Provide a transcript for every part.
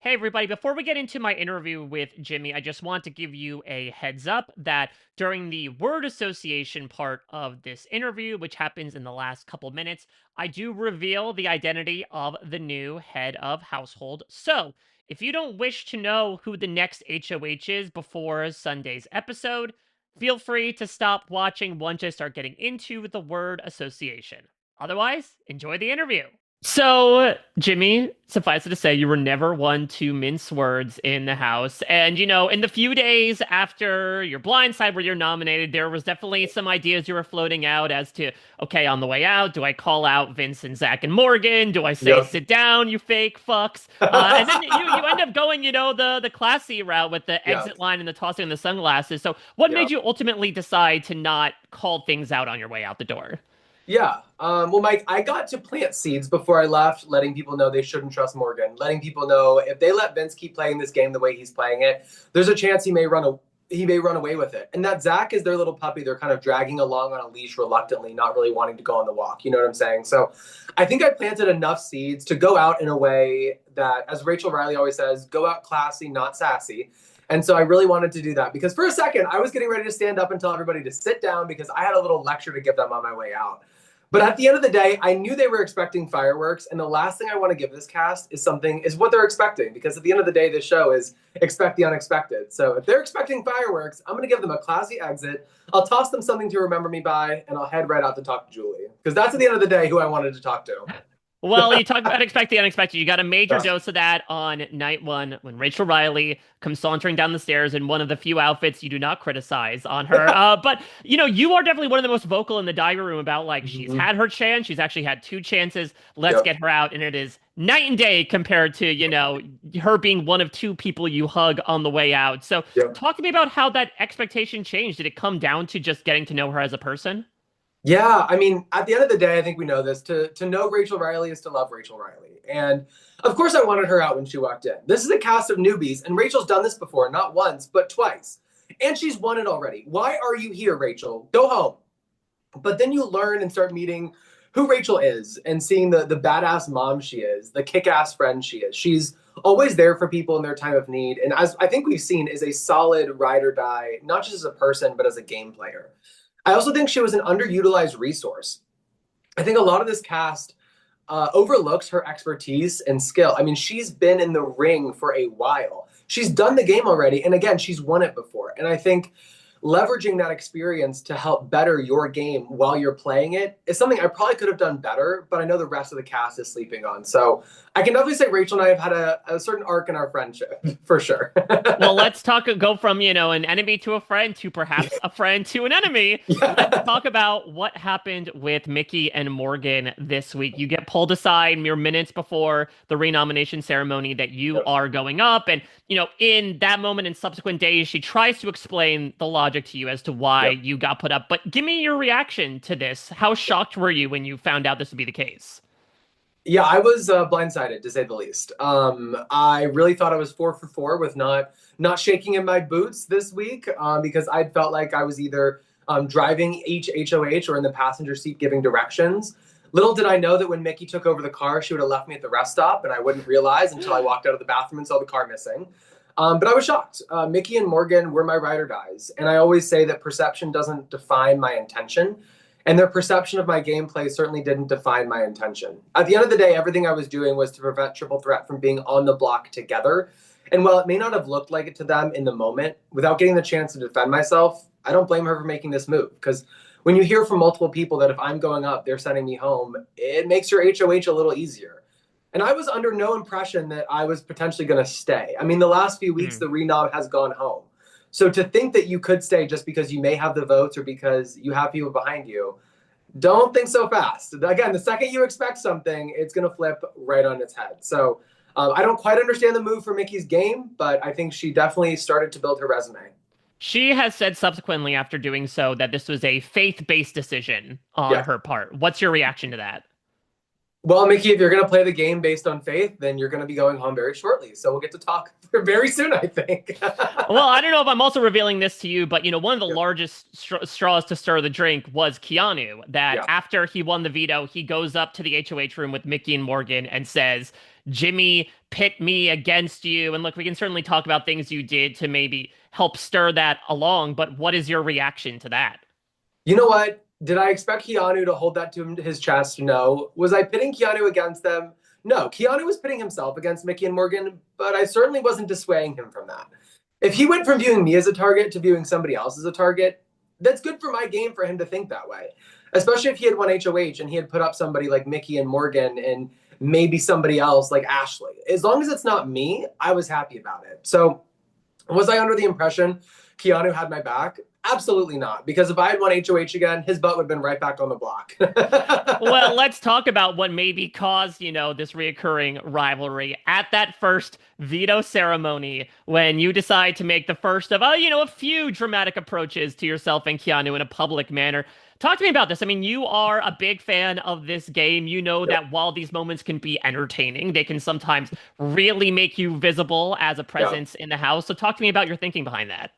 Hey, everybody. Before we get into my interview with Jimmy, I just want to give you a heads up that during the word association part of this interview, which happens in the last couple minutes, I do reveal the identity of the new head of household. So, if you don't wish to know who the next HOH is before Sunday's episode, feel free to stop watching once I start getting into the word association. Otherwise, enjoy the interview. So, Jimmy, suffice it to say, you were never one to mince words in the house. And, in the few days after your Blindside where you're nominated, there was definitely some ideas you were floating out as to, okay, on the way out, do I call out Vince and Zach and Morgan? Do I say, Yep. sit down, you fake fucks? And then you end up going, the classy route with the Yeah. exit line and the tossing and the sunglasses. So, what Yeah. made you ultimately decide to not call things out on your way out the door? Yeah. Well, Mike, I got to plant seeds before I left, letting people know they shouldn't trust Morgan, letting people know if they let Vince keep playing this game the way he's playing it, there's a chance he may run away with it. And that Zach is their little puppy. They're kind of dragging along on a leash reluctantly, not really wanting to go on the walk. You know what I'm saying? So I think I planted enough seeds to go out in a way that, as Rachel Riley always says, go out classy, not sassy. And so I really wanted to do that because for a second, I was getting ready to stand up and tell everybody to sit down because I had a little lecture to give them on my way out. But at the end of the day, I knew they were expecting fireworks, and the last thing I want to give this cast is what they're expecting, because at the end of the day, this show is expect the unexpected. So if they're expecting fireworks, I'm going to give them a classy exit. I'll toss them something to remember me by, and I'll head right out to talk to Julie, because that's at the end of the day who I wanted to talk to. Well, you talk about expect the unexpected. You got a major Yeah. dose of that on night one when Rachel Riley comes sauntering down the stairs in one of the few outfits you do not criticize on her. But you are definitely one of the most vocal in the diary room about like she's Mhm. had her chance. She's actually had two chances. Let's Yep. get her out, and it is night and day compared to her being one of two people you hug on the way out. So, Yep. talk to me about how that expectation changed. Did it come down to just getting to know her as a person? Yeah, I mean, at the end of the day, I think we know this. To know Rachel Riley is to love Rachel Riley. And of course I wanted her out when she walked in. This is a cast of newbies, and Rachel's done this before, not once, but twice. And she's won it already. Why are you here, Rachel? Go home. But then you learn and start meeting who Rachel is and seeing the badass mom she is, the kick-ass friend she is. She's always there for people in their time of need. And as I think we've seen, is a solid ride or die, not just as a person, but as a game player. I also think she was an underutilized resource. I think a lot of this cast overlooks her expertise and skill. I mean, she's been in the ring for a while. She's done the game already. And again, she's won it before. And I think leveraging that experience to help better your game while you're playing it is something I probably could have done better, but I know the rest of the cast is sleeping on. So I can definitely say Rachel and I have had a certain arc in our friendship for sure. Well, let's go from, an enemy to a friend to perhaps a friend to an enemy. Let's Yeah. talk about what happened with Mickey and Morgan this week. You get pulled aside mere minutes before the renomination ceremony that you Yep. are going up. And, in that moment and subsequent days, she tries to explain the logic to you as to why Yep. you got put up. But give me your reaction to this. How shocked were you when you found out this would be the case? Yeah, I was blindsided to say the least. I really thought I was 4 for 4 with not shaking in my boots this week because I felt like I was either driving each HOH or in the passenger seat giving directions. Little did I know that when Mickey took over the car, she would have left me at the rest stop, and I wouldn't realize until I walked out of the bathroom and saw the car missing. But I was shocked. Mickey and Morgan were my ride or dies, and I always say that perception doesn't define my intention. And their perception of my gameplay certainly didn't define my intention. At the end of the day, everything I was doing was to prevent Triple Threat from being on the block together. And while it may not have looked like it to them in the moment, without getting the chance to defend myself, I don't blame her for making this move. Because when you hear from multiple people that if I'm going up, they're sending me home, it makes your HOH a little easier. And I was under no impression that I was potentially going to stay. I mean, the last few weeks, the renob has gone home. So to think that you could stay just because you may have the votes or because you have people behind you, don't think so fast. Again, the second you expect something, it's going to flip right on its head. So I don't quite understand the move for Mickey's game, but I think she definitely started to build her resume. She has said subsequently after doing so that this was a faith-based decision on Yeah. her part. What's your reaction to that? Well, Mickey, if you're going to play the game based on faith, then you're going to be going home very shortly. So we'll get to talk very soon, I think. Well, I don't know if I'm also revealing this to you, but one of the Yeah. largest straws to stir the drink was Keanu. That Yeah. after he won the veto, he goes up to the HOH room with Mickey and Morgan and says, Jimmy pit me against you. And look, we can certainly talk about things you did to maybe help stir that along, but what is your reaction to that? You know what? Did I expect Keanu to hold that to his chest? No. Was I pitting Keanu against them? No. Keanu was pitting himself against Mickey and Morgan, but I certainly wasn't dissuading him from that. If he went from viewing me as a target to viewing somebody else as a target, that's good for my game for him to think that way. Especially if he had won HOH and he had put up somebody like Mickey and Morgan and maybe somebody else like Ashley. As long as it's not me, I was happy about it. So was I under the impression Keanu had my back? Absolutely not. Because if I had won HOH again, his butt would have been right back on the block. Well, let's talk about what maybe caused, this reoccurring rivalry at that first veto ceremony when you decide to make the first of, a few dramatic approaches to yourself and Keanu in a public manner. Talk to me about this. I mean, you are a big fan of this game. You know Yep. that while these moments can be entertaining, they can sometimes really make you visible as a Yeah. presence in the house. So talk to me about your thinking behind that.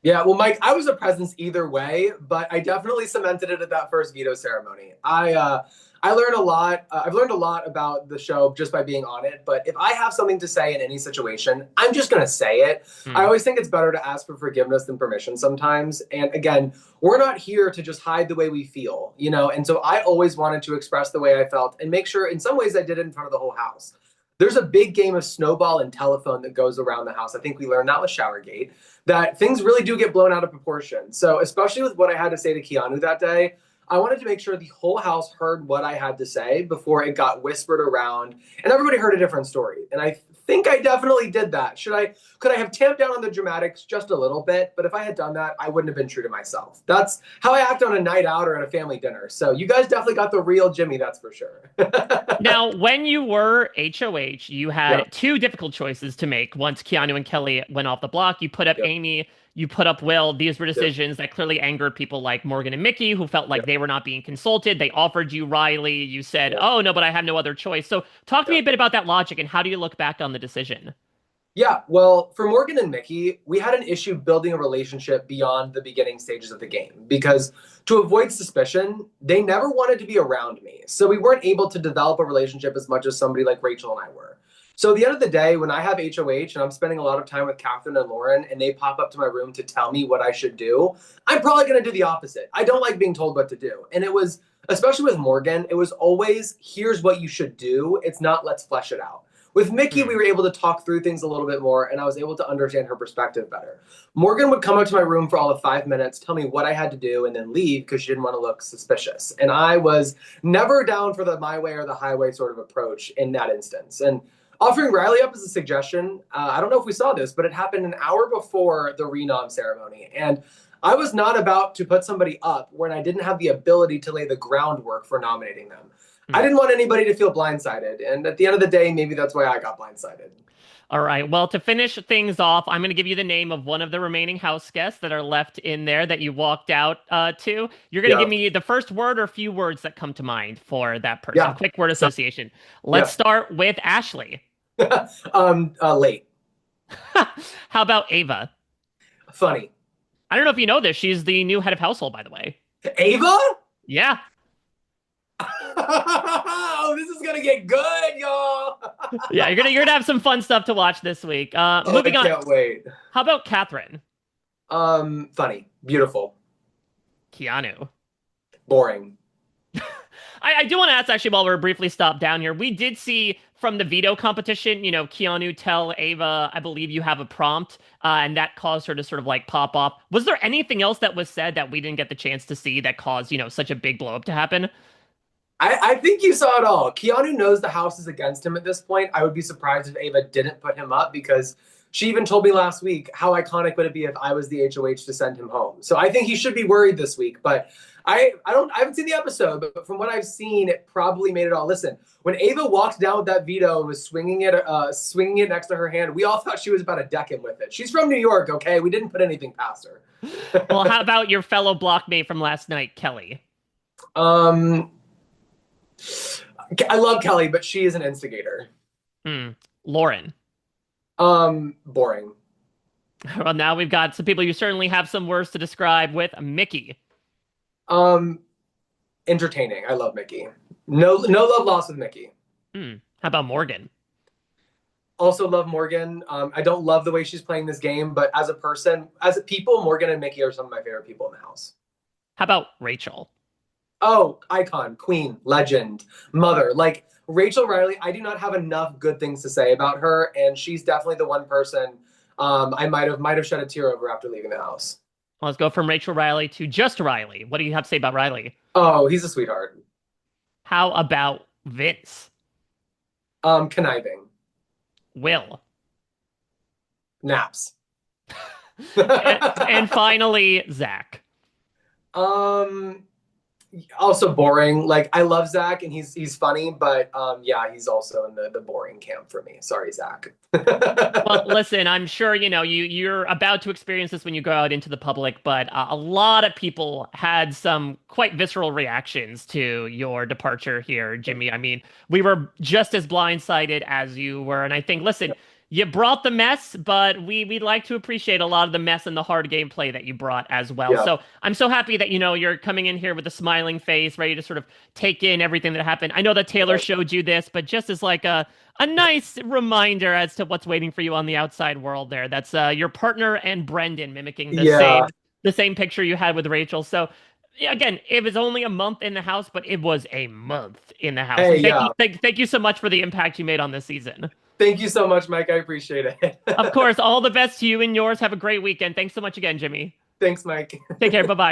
Yeah, well, Mike, I was a presence either way, but I definitely cemented it at that first veto ceremony. I learned a lot. I've learned a lot about the show just by being on it. But if I have something to say in any situation, I'm just gonna say it. I Hmm. always think it's better to ask for forgiveness than permission sometimes. And again, we're not here to just hide the way we feel, you know. And so I always wanted to express the way I felt and make sure, in some ways, I did it in front of the whole house. There's a big game of snowball and telephone that goes around the house. I think we learned that with Showergate, that things really do get blown out of proportion. So, especially with what I had to say to Keanu that day, I wanted to make sure the whole house heard what I had to say before it got whispered around and everybody heard a different story. And I think I definitely did that. Could I have tamped down on the dramatics just a little bit? But if I had done that, I wouldn't have been true to myself. That's how I act on a night out or at a family dinner. So you guys definitely got the real Jimmy, that's for sure. Now, when you were HOH, you Yeah. had two difficult choices to make. Once Keanu and Kelly went off the block, you put up Yep. Amy, you put up Will. These were Yep. decisions that clearly angered people like Morgan and Mickey, who felt like Yep. they were not being consulted. They offered you Riley. You said, Yep. oh, no, but I have no other choice. So talk to me a Yep. bit about that logic and how do you look back on the decision? Yeah, well, for Morgan and Mickey, we had an issue building a relationship beyond the beginning stages of the game because to avoid suspicion, they never wanted to be around me. So we weren't able to develop a relationship as much as somebody like Rachel and I were. So at the end of the day, when I have HOH and I'm spending a lot of time with Catherine and Lauren and they pop up to my room to tell me what I should do, I'm probably going to do the opposite. I don't like being told what to do. And it was, especially with Morgan, it was always, here's what you should do. It's not, let's flesh it out. With Mickey, Hmm. we were able to talk through things a little bit more, and I was able to understand her perspective better. Morgan would come up to my room for all of 5 minutes, tell me what I had to do, and then leave because she didn't want to look suspicious. And I was never down for the my way or the highway sort of approach in that instance. And offering Riley up as a suggestion, I don't know if we saw this, but it happened an hour before the renom ceremony. And I was not about to put somebody up when I didn't have the ability to lay the groundwork for nominating them. I Hmm. didn't want anybody to feel blindsided. And at the end of the day, maybe that's why I got blindsided. All right. Well, to finish things off, I'm going to give you the name of one of the remaining house guests that are left in there that you walked out to. You're going to give Yeah. me the first word or few words that come to mind for that person. Yeah. Quick word So, association. Let's yeah. start with Ashley. Late. How about Ava? Funny. I don't know if you know this. She's the new head of household, by the way. Ava? Yeah. Oh, this is going to get good, y'all. Yeah, you're gonna have some fun stuff to watch this week. Oh, I Moving on. can't wait. How about Catherine? Funny. Beautiful. Keanu. Boring. I do want to ask actually while we're briefly stopped down here. We did see from the veto competition, Keanu tell Ava, I believe you have a prompt, and that caused her to sort of like pop off. Was there anything else that was said that we didn't get the chance to see that caused, such a big blow up to happen? I think you saw it all. Keanu knows the house is against him at this point. I would be surprised if Ava didn't put him up because she even told me last week how iconic would it be if I was the HOH to send him home. So I think he should be worried this week. But I haven't seen the episode, but from what I've seen, it probably made it all. Listen, when Ava walked down with that veto and was swinging it next to her hand, we all thought she was about to deck him with it. She's from New York, okay? We didn't put anything past her. Well, how about your fellow blockmate from last night, Kelly? um, I love Kelly, but she is an instigator. Hmm. Lauren. Boring. Well, now we've got some people you certainly have some words to describe with Mickey. Um, Entertaining. I love Mickey. No love lost with Mickey. Hmm. How about Morgan? Also love Morgan. I don't love the way she's playing this game, but as a person, as a people, Morgan and Mickey are some of my favorite people in the house. How about Rachel? Oh, icon, queen, legend, mother. Like Rachel Riley, I do not have enough good things to say about her, and she's definitely the one person I might have shed a tear over after leaving the house. Let's go from Rachel Riley to just Riley. What do you have to say about Riley? Oh, he's a sweetheart. How about Vince? Conniving, Will? naps. And finally, Zach. um, Also boring. Like I love Zach and he's funny, but yeah, he's also in the boring camp for me. Sorry, Zach. Well, listen, I'm sure you're about to experience this when you go out into the public, but a lot of people had some quite visceral reactions to your departure here, Jimmy. I mean, we were just as blindsided as you were, and I think, listen, you brought the mess, but we'd like to appreciate a lot of the mess and the hard gameplay that you brought as well. Yeah. So I'm so happy that you're coming in here with a smiling face, ready to sort of take in everything that happened. I know that Taylor showed you this, but just as like a nice reminder as to what's waiting for you on the outside world there. That's your partner and Brendan mimicking Yeah. the same picture you had with Rachel. So again, it was only a month in the house, but it was a month in the house. Hey, And yeah. thank you so much for the impact you made on this season. Thank you so much, Mike. I appreciate it. Of course, all the best to you and yours. Have a great weekend. Thanks so much again, Jimmy. Thanks, Mike. Take care. Bye bye.